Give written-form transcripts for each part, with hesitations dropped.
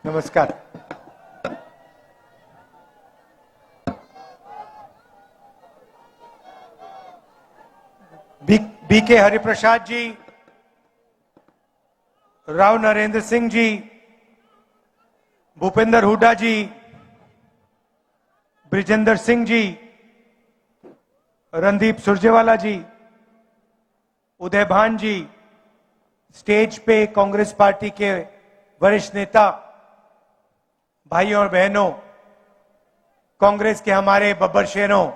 नमस्कार। बीके हरिप्रसाद जी, राव नरेंद्र सिंह जी, भूपेंद्र हुड्डा जी, ब्रिजेंद्र सिंह जी, रणदीप सुरजेवाला जी, उदय भान जी, स्टेज पे कांग्रेस पार्टी के वरिष्ठ नेता, भाइयों और बहनों, कांग्रेस के हमारे बब्बर शेरों,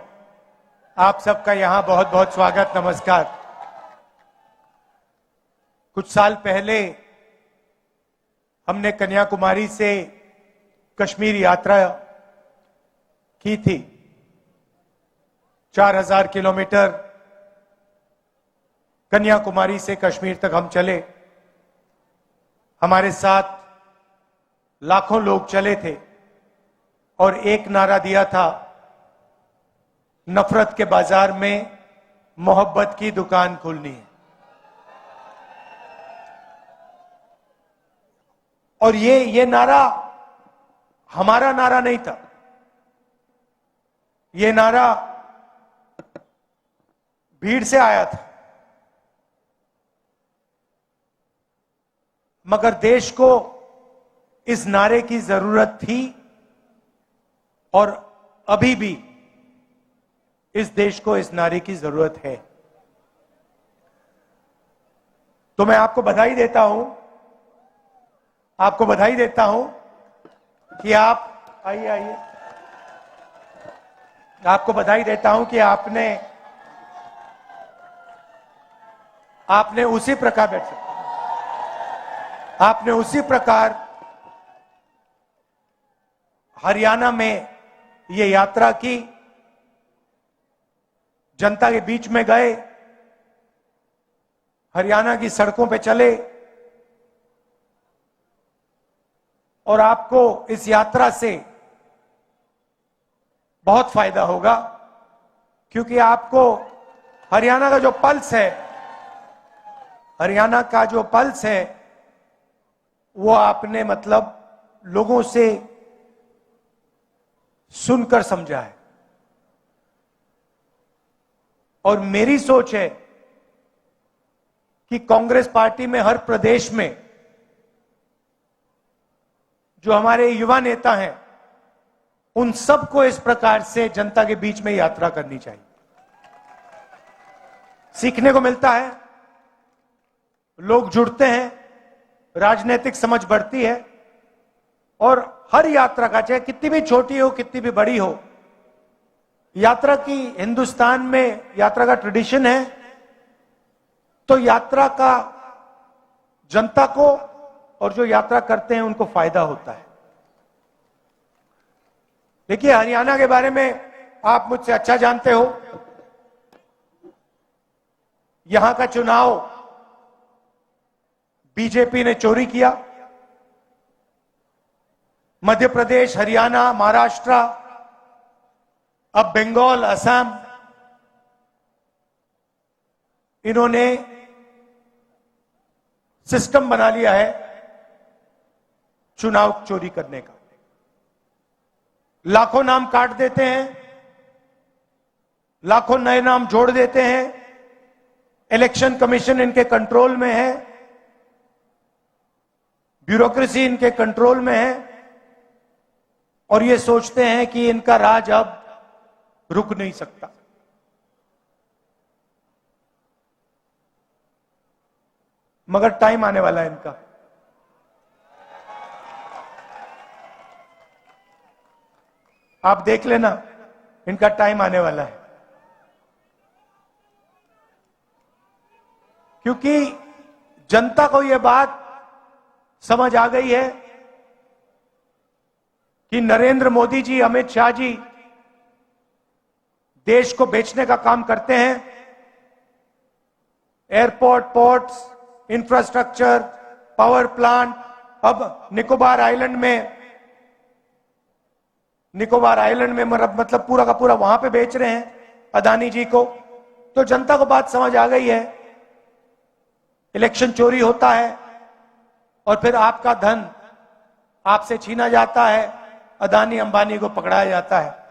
आप सबका यहां बहुत बहुत स्वागत, नमस्कार। कुछ साल पहले हमने कन्याकुमारी से कश्मीर यात्रा की थी। 4000 किलोमीटर कन्याकुमारी से कश्मीर तक हम चले। हमारे साथ लाखों लोग चले थे और एक नारा दिया था, नफरत के बाजार में मोहब्बत की दुकान खोलनी है। और ये नारा हमारा नारा नहीं था, ये नारा भीड़ से आया था। मगर देश को इस नारे की जरूरत थी और अभी भी इस देश को इस नारे की जरूरत है। तो मैं आपको बधाई देता हूं, कि आप आइए, आपको बधाई देता हूं कि आपने उसी प्रकार हरियाणा में ये यात्रा की, जनता के बीच में गए, हरियाणा की सड़कों पे चले और आपको इस यात्रा से बहुत फायदा होगा, क्योंकि आपको हरियाणा का जो पल्स है वो आपने लोगों से सुनकर समझा है। और मेरी सोच है कि कांग्रेस पार्टी में हर प्रदेश में जो हमारे युवा नेता हैं, उन सबको इस प्रकार से जनता के बीच में यात्रा करनी चाहिए। सीखने को मिलता है, लोग जुड़ते हैं, राजनीतिक समझ बढ़ती है। और हर यात्रा का, चाहे कितनी भी छोटी हो कितनी भी बड़ी हो, यात्रा की हिंदुस्तान में यात्रा का ट्रेडिशन है। तो यात्रा का जनता को और जो यात्रा करते हैं उनको फायदा होता है। देखिए, हरियाणा के बारे में आप मुझसे अच्छा जानते हो। यहां का चुनाव बीजेपी ने चोरी किया। मध्य प्रदेश, हरियाणा, महाराष्ट्र, अब बंगाल, असम, इन्होंने सिस्टम बना लिया है चुनाव चोरी करने का। लाखों नाम काट देते हैं, लाखों नए नाम जोड़ देते हैं। इलेक्शन कमीशन इनके कंट्रोल में है, ब्यूरोक्रेसी इनके कंट्रोल में है और ये सोचते हैं कि इनका राज अब रुक नहीं सकता। मगर टाइम आने वाला है इनका। आप देख लेना, इनका टाइम आने वाला है। क्योंकि जनता को यह बात समझ आ गई है कि नरेंद्र मोदी जी, अमित शाह जी देश को बेचने का काम करते हैं। Airport, ports, infrastructure, power plant, अब निकोबार आइलैंड में पूरा का पूरा वहां पे बेच रहे हैं अदानी जी को। तो जनता को बात समझ आ गई है, इलेक्शन चोरी होता है और फिर आपका धन आपसे छीना जाता है, अदानी अंबानी को पकड़ाया जाता है।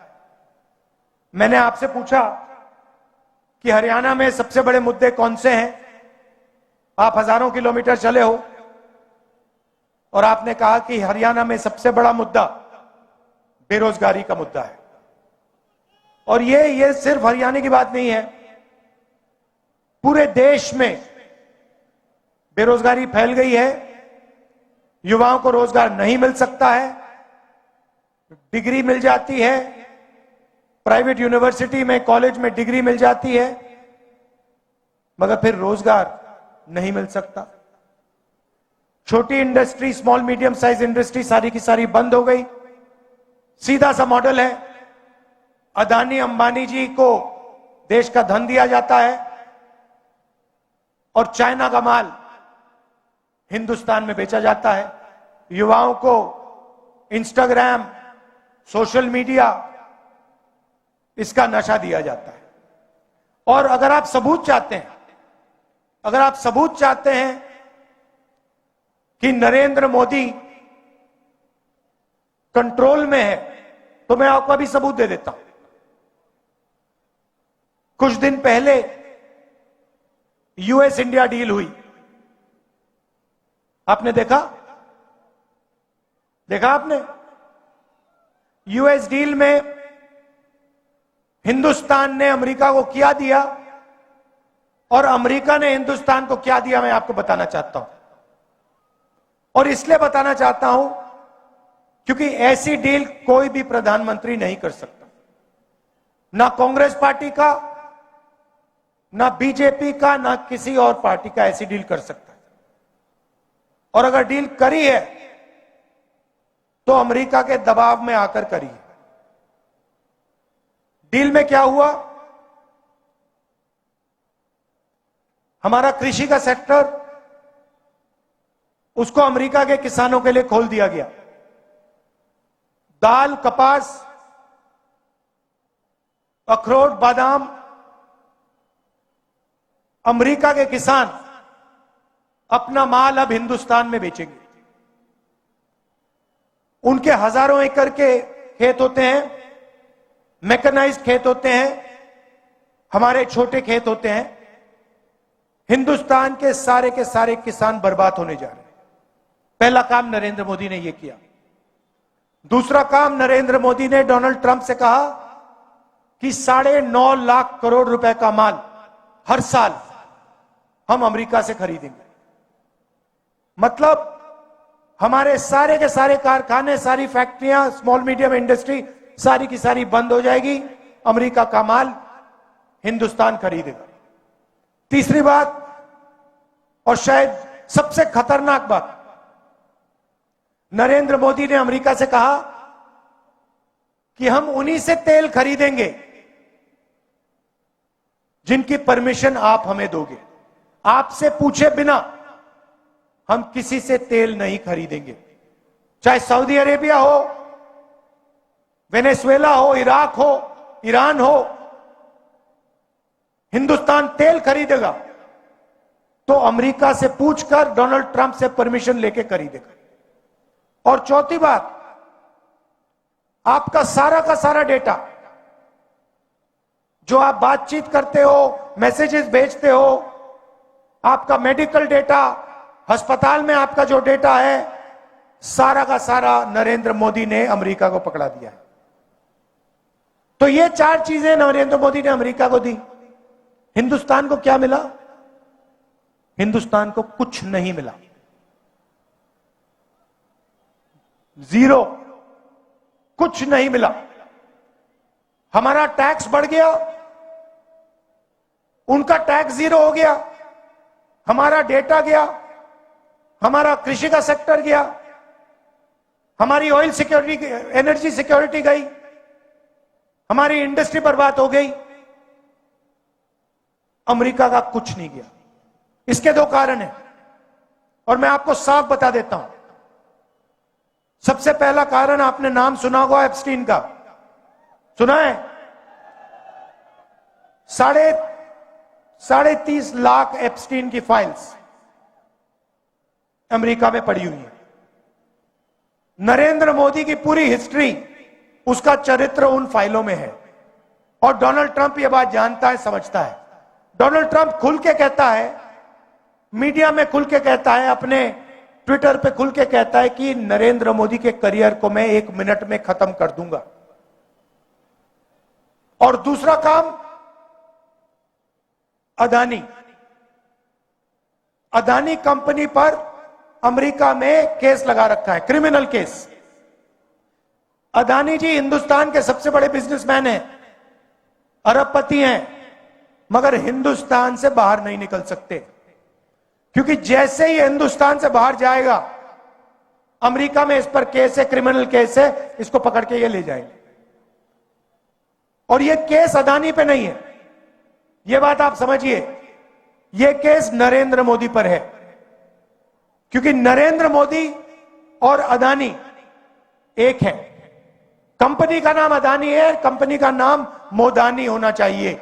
मैंने आपसे पूछा कि हरियाणा में सबसे बड़े मुद्दे कौन से हैं? आप हजारों किलोमीटर चले हो और आपने कहा कि हरियाणा में सबसे बड़ा मुद्दा बेरोजगारी का मुद्दा है। और ये सिर्फ हरियाणा की बात नहीं है, पूरे देश में बेरोजगारी फैल गई है। युवाओं को रोजगार नहीं मिल सकता है, डिग्री मिल जाती है, प्राइवेट यूनिवर्सिटी में, कॉलेज में डिग्री मिल जाती है, मगर फिर रोजगार नहीं मिल सकता। छोटी industry, small medium size industry सारी की सारी बंद हो गई। सीधा सा मॉडल है, अदानी अंबानी जी को देश का धन दिया जाता है और चाइना का माल हिंदुस्तान में बेचा जाता है। युवाओं को इंस्टाग्राम, सोशल मीडिया, इसका नशा दिया जाता है। और अगर आप सबूत चाहते हैं, अगर आप सबूत चाहते हैं कि नरेंद्र मोदी कंट्रोल में है, तो मैं आपको अभी सबूत दे देता हूं। कुछ दिन पहले यूएस इंडिया डील हुई, आपने देखा आपने? यूएस डील में हिंदुस्तान ने अमेरिका को क्या दिया और अमेरिका ने हिंदुस्तान को क्या दिया, मैं आपको बताना चाहता हूं। और इसलिए बताना चाहता हूं क्योंकि ऐसी डील कोई भी प्रधानमंत्री नहीं कर सकता, ना कांग्रेस पार्टी का, ना बीजेपी का, ना किसी और पार्टी का ऐसी डील कर सकता है। और अगर डील करी है तो अमेरिका के दबाव में आकर करी है। डील में क्या हुआ? हमारा कृषि का सेक्टर, उसको अमेरिका के किसानों के लिए खोल दिया गया। दाल, कपास, अखरोट, बादाम, अमेरिका के किसान अपना माल अब हिंदुस्तान में बेचेंगे। उनके हजारों एकड़ के खेत होते हैं, मैकेनाइज्ड खेत होते हैं, हमारे छोटे खेत होते हैं। हिंदुस्तान के सारे किसान बर्बाद होने जा रहे हैं। पहला काम नरेंद्र मोदी ने यह किया। दूसरा काम, नरेंद्र मोदी ने डोनाल्ड ट्रंप से कहा कि 9.5 लाख करोड़ रुपए का माल हर साल हम अमेरिका से खरीदेंगे। मतलब हमारे सारे के सारे कारखाने, सारी फैक्ट्रियां, स्मॉल मीडियम इंडस्ट्री सारी की सारी बंद हो जाएगी, अमेरिका का माल हिंदुस्तान खरीदेगा। तीसरी बात, और शायद सबसे खतरनाक बात, नरेंद्र मोदी ने अमेरिका से कहा कि हम उन्हीं से तेल खरीदेंगे जिनकी परमिशन आप हमें दोगे। आपसे पूछे बिना हम किसी से तेल नहीं खरीदेंगे, चाहे सऊदी अरेबिया हो, वेनेजुएला हो, इराक हो, ईरान हो। हिंदुस्तान तेल खरीदेगा तो अमेरिका से पूछकर, डोनाल्ड ट्रंप से परमिशन लेके खरीदेगा। और चौथी बात, आपका सारा का सारा डेटा, जो आप बातचीत करते हो, मैसेजेस भेजते हो, आपका मेडिकल डेटा, अस्पताल में आपका जो डेटा है, सारा का सारा नरेंद्र मोदी ने अमेरिका को पकड़ा दिया है। तो ये 4 चीजें नरेंद्र मोदी ने अमेरिका को दी। हिंदुस्तान को क्या मिला? हिंदुस्तान को कुछ नहीं मिला, जीरो, कुछ नहीं मिला। हमारा टैक्स बढ़ गया, उनका टैक्स जीरो हो गया, हमारा डेटा गया, हमारा कृषि का सेक्टर गया, हमारी ऑयल सिक्योरिटी, एनर्जी सिक्योरिटी गई, हमारी इंडस्ट्री बर्बाद हो गई। अमेरिका का कुछ नहीं गया। इसके 2 कारण हैं और मैं आपको साफ बता देता हूं। सबसे पहला कारण, आपने नाम सुना होगा एप्स्टीन का, सुना है? 30.5 लाख एप्स्टीन की फाइल्स अमेरिका में पड़ी हुई है। नरेंद्र मोदी की पूरी हिस्ट्री, उसका चरित्र उन फाइलों में है। और डोनाल्ड ट्रंप यह बात जानता है, समझता है। डोनाल्ड ट्रंप खुल के कहता है, मीडिया में खुल के कहता है, अपने ट्विटर पे खुल के कहता है कि नरेंद्र मोदी के करियर को मैं 1 मिनट में खत्म कर दूंगा। और दूसरा काम, अदानी कंपनी पर अमेरिका में केस लगा रखा है, क्रिमिनल केस। अदानी जी हिंदुस्तान के सबसे बड़े बिजनेसमैन हैं, अरबपति हैं, मगर हिंदुस्तान से बाहर नहीं निकल सकते, क्योंकि जैसे ही हिंदुस्तान से बाहर जाएगा, अमेरिका में इस पर केस है, क्रिमिनल केस है, इसको पकड़ के ये ले जाएंगे। और ये केस अदानी पे नहीं है, ये बात आप समझिए, ये केस नरेंद्र मोदी पर है, क्योंकि नरेंद्र मोदी और अदानी एक है। कंपनी का नाम अदानी है, कंपनी का नाम मोदानी होना चाहिए।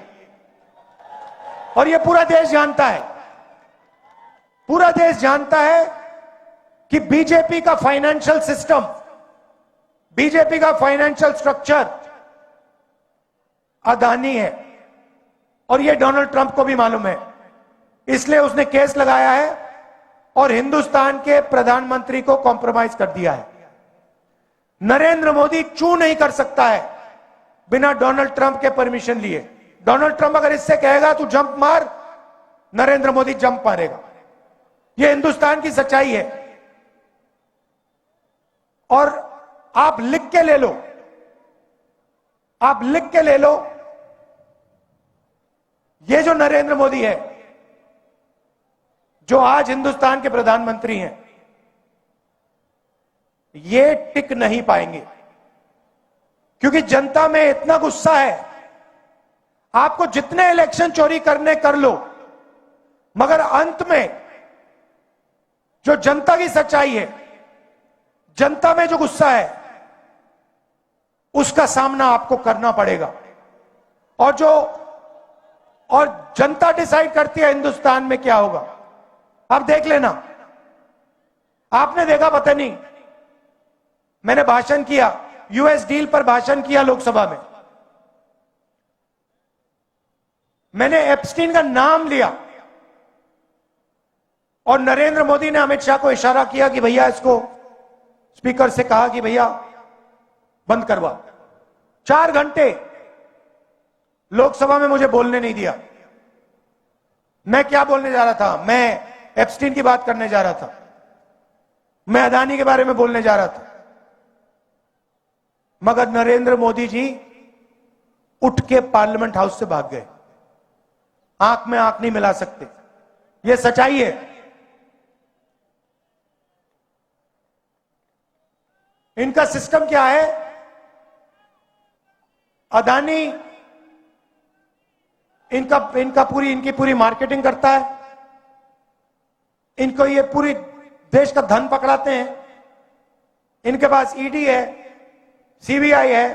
और ये पूरा देश जानता है, पूरा देश जानता है कि बीजेपी का फाइनेंशियल सिस्टम, बीजेपी का फाइनेंशियल स्ट्रक्चर अदानी है। और ये डोनाल्ड ट्रंप को भी मालूम है, इसलिए उसने केस लगाया है और हिंदुस्तान के प्रधानमंत्री को कॉम्प्रोमाइज कर दिया है। नरेंद्र मोदी चू नहीं कर सकता है बिना डोनाल्ड ट्रंप के परमिशन लिए। डोनाल्ड ट्रंप अगर इससे कहेगा तू जंप मार, नरेंद्र मोदी जंप मारेगा। यह हिंदुस्तान की सच्चाई है। और आप लिख के ले लो, आप लिख के ले लो, ये जो नरेंद्र मोदी है, जो आज हिंदुस्तान के प्रधानमंत्री हैं, ये टिक नहीं पाएंगे, क्योंकि जनता में इतना गुस्सा है। आपको जितने इलेक्शन चोरी करने कर लो, मगर अंत में जो जनता की सच्चाई है, जनता में जो गुस्सा है, उसका सामना आपको करना पड़ेगा। और जनता डिसाइड करती है हिंदुस्तान में क्या होगा। आप देख लेना, आपने देखा, पता नहीं, मैंने भाषण किया, यूएस डील पर भाषण किया लोकसभा में, मैंने एप्स्टीन का नाम लिया और नरेंद्र मोदी ने अमित शाह को इशारा किया कि भैया इसको, स्पीकर से कहा कि भैया बंद करवा। 4 घंटे लोकसभा में मुझे बोलने नहीं दिया। मैं क्या बोलने जा रहा था? मैं एप्स्टीन की बात करने जा रहा था, मैं अदानी के बारे में बोलने जा रहा था, मगर नरेंद्र मोदी जी उठ के पार्लियामेंट हाउस से भाग गए। आंख में आंख नहीं मिला सकते, यह सच्चाई है। इनका सिस्टम क्या है? अदानी इनकी पूरी मार्केटिंग करता है, इनको ये पूरी देश का धन पकड़ाते हैं। इनके पास ईडी है, सीबीआई है,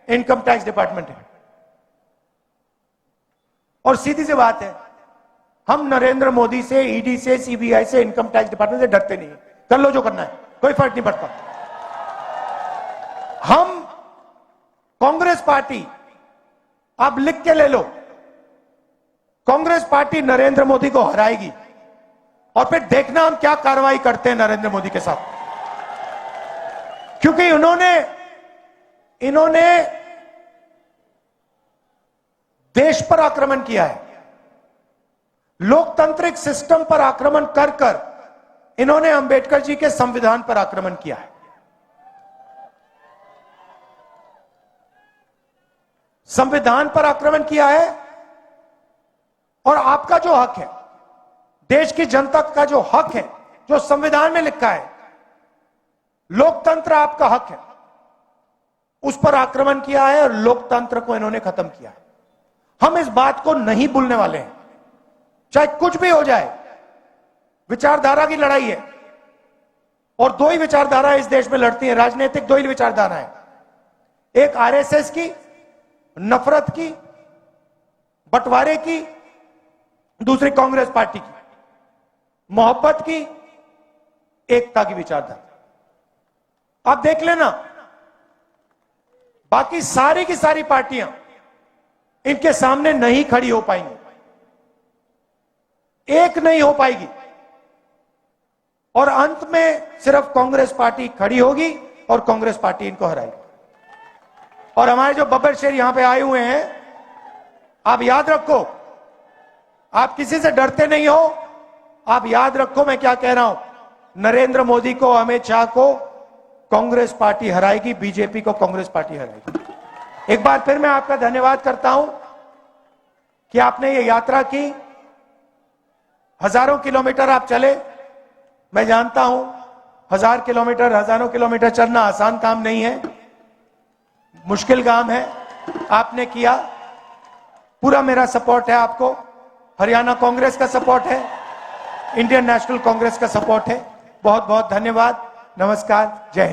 इनकम टैक्स डिपार्टमेंट है। और सीधी सी बात है, हम नरेंद्र मोदी से, ईडी से, सीबीआई से, इनकम टैक्स डिपार्टमेंट से डरते नहीं। कर लो जो करना है, कोई फर्क नहीं पड़ता। हम कांग्रेस पार्टी, आप लिख के ले लो, कांग्रेस पार्टी नरेंद्र मोदी को हराएगी और फिर देखना हम क्या कार्रवाई करते हैं नरेंद्र मोदी के साथ। क्योंकि इन्होंने देश पर आक्रमण किया है, लोकतांत्रिक सिस्टम पर आक्रमण कर कर इन्होंने अंबेडकर जी के संविधान पर आक्रमण किया है। संविधान पर आक्रमण किया है। और आपका जो हक है, देश की जनता का जो हक है, जो संविधान में लिखा है, लोकतंत्र आपका हक है, उस पर आक्रमण किया है और लोकतंत्र को इन्होंने खत्म किया है। हम इस बात को नहीं भूलने वाले हैं, चाहे कुछ भी हो जाए। विचारधारा की लड़ाई है और 2 ही विचारधारा इस देश में लड़ती है, राजनीतिक 2 ही विचारधारा है। एक आरएसएस की, नफरत की, बंटवारे की, दूसरी कांग्रेस पार्टी की, मोहब्बत की, एकता की विचारधारा। आप देख लेना, बाकी सारी की सारी पार्टियां इनके सामने नहीं खड़ी हो पाएंगी, एक नहीं हो पाएगी, और अंत में सिर्फ कांग्रेस पार्टी खड़ी होगी और कांग्रेस पार्टी इनको हराएगी। और हमारे जो बब्बर शेर यहां पे आए हुए हैं, आप याद रखो, आप किसी से डरते नहीं हो। आप याद रखो मैं क्या कह रहा हूं, नरेंद्र मोदी को, अमित शाह को कांग्रेस पार्टी हराएगी, बीजेपी को कांग्रेस पार्टी हराएगी। एक बार फिर मैं आपका धन्यवाद करता हूं कि आपने ये यात्रा की, हजारों किलोमीटर आप चले। मैं जानता हूं 1000 किलोमीटर, हजारों किलोमीटर चलना आसान काम नहीं है, मुश्किल काम है, आपने किया। पूरा मेरा सपोर्ट है आपको, हरियाणा कांग्रेस का सपोर्ट है, इंडियन नेशनल कांग्रेस का सपोर्ट है। बहुत बहुत धन्यवाद, नमस्कार, जय हिंद।